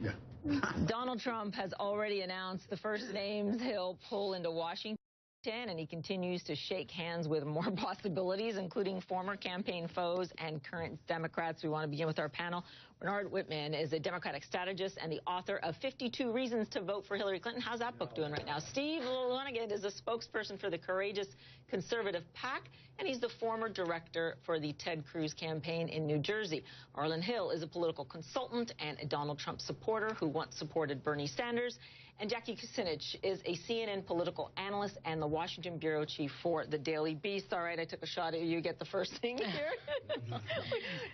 Yeah. Donald Trump has already announced the first names he'll pull into Washington, and he continues to shake hands with more possibilities, including former campaign foes and current Democrats. We want to begin with our panel. Bernard Whitman is a Democratic strategist and the author of 52 Reasons to Vote for Hillary Clinton. How's that book doing right now? Steve Lonigan is a spokesperson for the Courageous Conservative PAC, and he's the former director for the Ted Cruz campaign in New Jersey. Harlan Hill is a political consultant and a Donald Trump supporter who once supported Bernie Sanders. And Jackie Kucinich is a CNN political analyst and the Washington bureau chief for the Daily Beast. All right, I took a shot at you. Get the first thing here.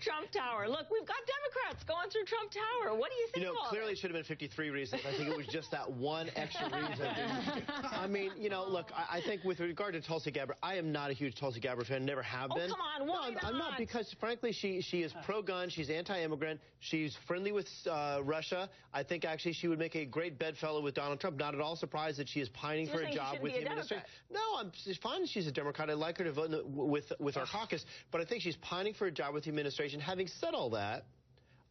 Trump Tower. Look, we've got Democrats going through Trump Tower. What do you think? Clearly it should have been 53 reasons. I think it was just that one extra reason. I mean, look, I think with regard to Tulsi Gabbard, I am not a huge Tulsi Gabbard fan, never have been. Oh, come on, why not? I'm not, because frankly, she is pro-gun, she's anti-immigrant, she's friendly with Russia. I think actually she would make a great bedfellow with Donald Trump. Not at all surprised that she is pining for a job with the administration. No, it's fine. She's a Democrat. I'd like her to vote with our caucus, but I think she's pining for a job with the administration. Having said all that,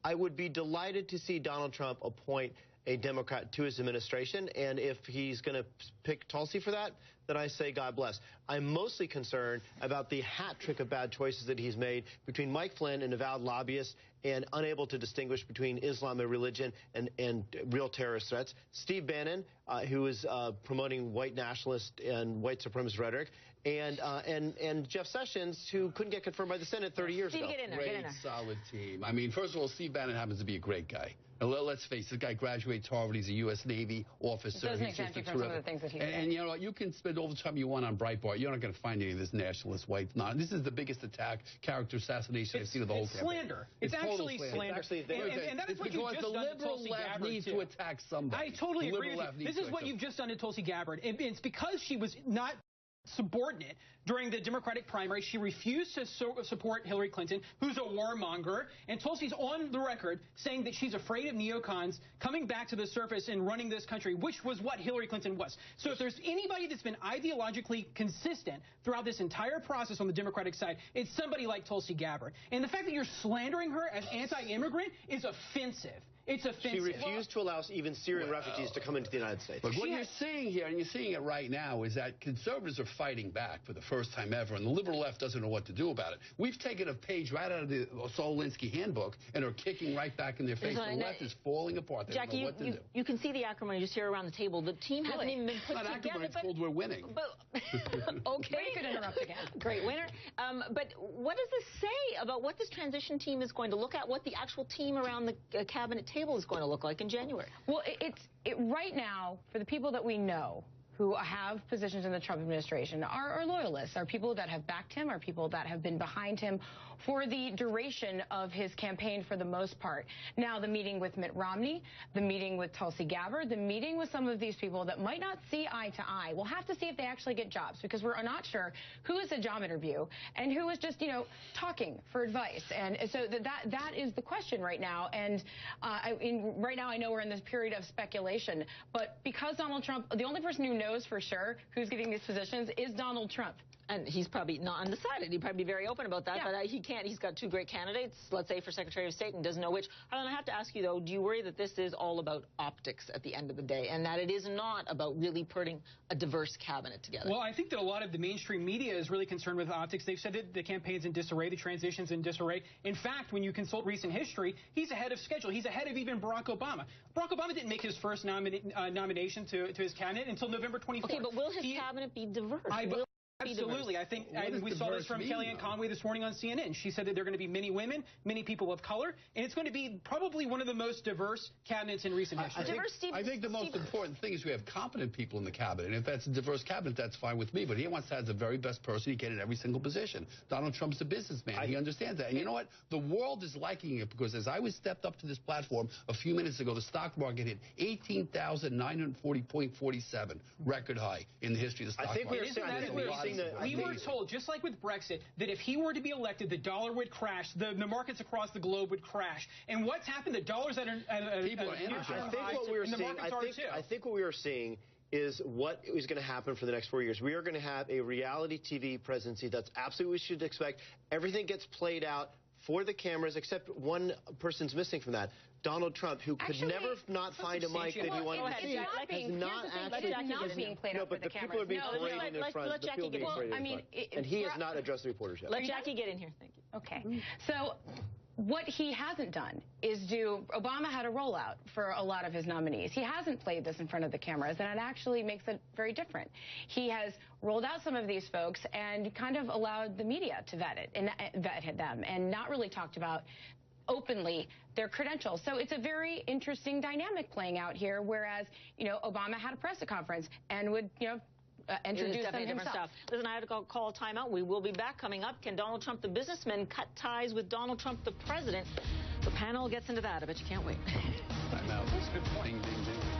I would be delighted to see Donald Trump appoint a Democrat to his administration, and if he's going to pick Tulsi for that, then I say God bless. I'm mostly concerned about the hat trick of bad choices that he's made between Mike Flynn, an avowed lobbyist, and unable to distinguish between Islam and religion and real terrorist threats. Steve Bannon, who is promoting white nationalist and white supremacist rhetoric, and Jeff Sessions, who couldn't get confirmed by the Senate 30 years ago. Get in there, great, solid team. I mean, first of all, Steve Bannon happens to be a great guy. And let's face it, this guy graduated Harvard. He's a U.S. Navy officer. It doesn't exempt you from some of the things that he did. And you know what? You can spend all the time you want on Breitbart. You're not going to find any of this nationalist white. This is the biggest attack, character assassination I've seen of the whole campaign. Slander. It's actually slander. And that is what you've just done to Tulsi Gabbard, needs to attack somebody. I totally agree with you. This is what you've just done to Tulsi Gabbard. It's because she was not subordinate during the Democratic primary. She refused to support Hillary Clinton, who's a warmonger, and Tulsi's on the record saying that she's afraid of neocons coming back to the surface and running this country, which was what Hillary Clinton was. So if there's anybody that's been ideologically consistent throughout this entire process on the Democratic side, it's somebody like Tulsi Gabbard. And the fact that you're slandering her as anti-immigrant is offensive. It's offensive. She refused to allow even Syrian refugees to come into the United States. But what you're seeing here, and you're seeing it right now, is that conservatives are fighting back for the first time ever, and the liberal left doesn't know what to do about it. We've taken a page right out of the Solinsky handbook and are kicking right back in their face. The left is falling apart. They don't know what to do. You can see the acrimony just here around the table. The team hasn't even been put together. Acrimony, it's called we're winning. But, okay. You could interrupt again. Great winner. But what does this say about what this transition team is going to look at, what the actual team around the cabinet table is going to look like in January? Well, right now, for the people that we know who have positions in the Trump administration are loyalists, are people that have backed him, are people that have been behind him for the duration of his campaign for the most part. Now, the meeting with Mitt Romney, the meeting with Tulsi Gabbard, the meeting with some of these people that might not see eye to eye, we'll have to see if they actually get jobs, because we're not sure who is a job interview and who is just, talking for advice. And so that is the question right now. And right now I know we're in this period of speculation, but because Donald Trump, the only person who knows for sure who's getting these positions is Donald Trump. And he's probably not undecided. He'd probably be very open about that, yeah. But he can't. He's got two great candidates, let's say, for Secretary of State, and doesn't know which. Harlan, I have to ask you, though, do you worry that this is all about optics at the end of the day, and that it is not about really putting a diverse cabinet together? Well, I think that a lot of the mainstream media is really concerned with optics. They've said that the campaign's in disarray, the transition's in disarray. In fact, when you consult recent history, he's ahead of schedule. He's ahead of even Barack Obama. Barack Obama didn't make his first nomination to his cabinet until November 24th. Okay, but will his cabinet be diverse? Absolutely. I think we saw this from Kellyanne Conway this morning on CNN. She said that there are going to be many women, many people of color, and it's going to be probably one of the most diverse cabinets in recent history. I think the most important thing is we have competent people in the cabinet. And if that's a diverse cabinet, that's fine with me. But he wants to have the very best person he can in every single position. Donald Trump's a businesman. He understands that. And you know what? The world is liking it, because as I stepped up to this platform a few minutes ago, the stock market hit 18,940.47, record high in the history of the stock market. We were told, just like with Brexit, that if he were to be elected, the dollar would crash, the markets across the globe would crash. And what's happened? The dollar's at people are energized. I think what we are seeing is what is going to happen for the next 4 years. We are going to have a reality TV presidency. That's absolutely what we should expect. Everything gets played out for the cameras, except one person's missing from that. Donald Trump, who could never not find a mic that he wanted to see, has not actually played out for the cameras. People are being paraded in front. Let Jackie get in here. And he has not addressed the reporters yet. Let Jackie get in here. Thank you. Okay. So what he hasn't done is Obama had a rollout for a lot of his nominees. He hasn't played this in front of the cameras, and it actually makes it very different. He has rolled out some of these folks and kind of allowed the media to vet them and not really talked about openly their credentials. So it's a very interesting dynamic playing out here, whereas, Obama had a press conference and would, introduce them himself. Listen, I had to call a timeout. We will be back. Coming up, can Donald Trump, the businessman, cut ties with Donald Trump, the president? The panel gets into that. I bet you can't wait. Timeout. That's a good point. Ding, ding, ding.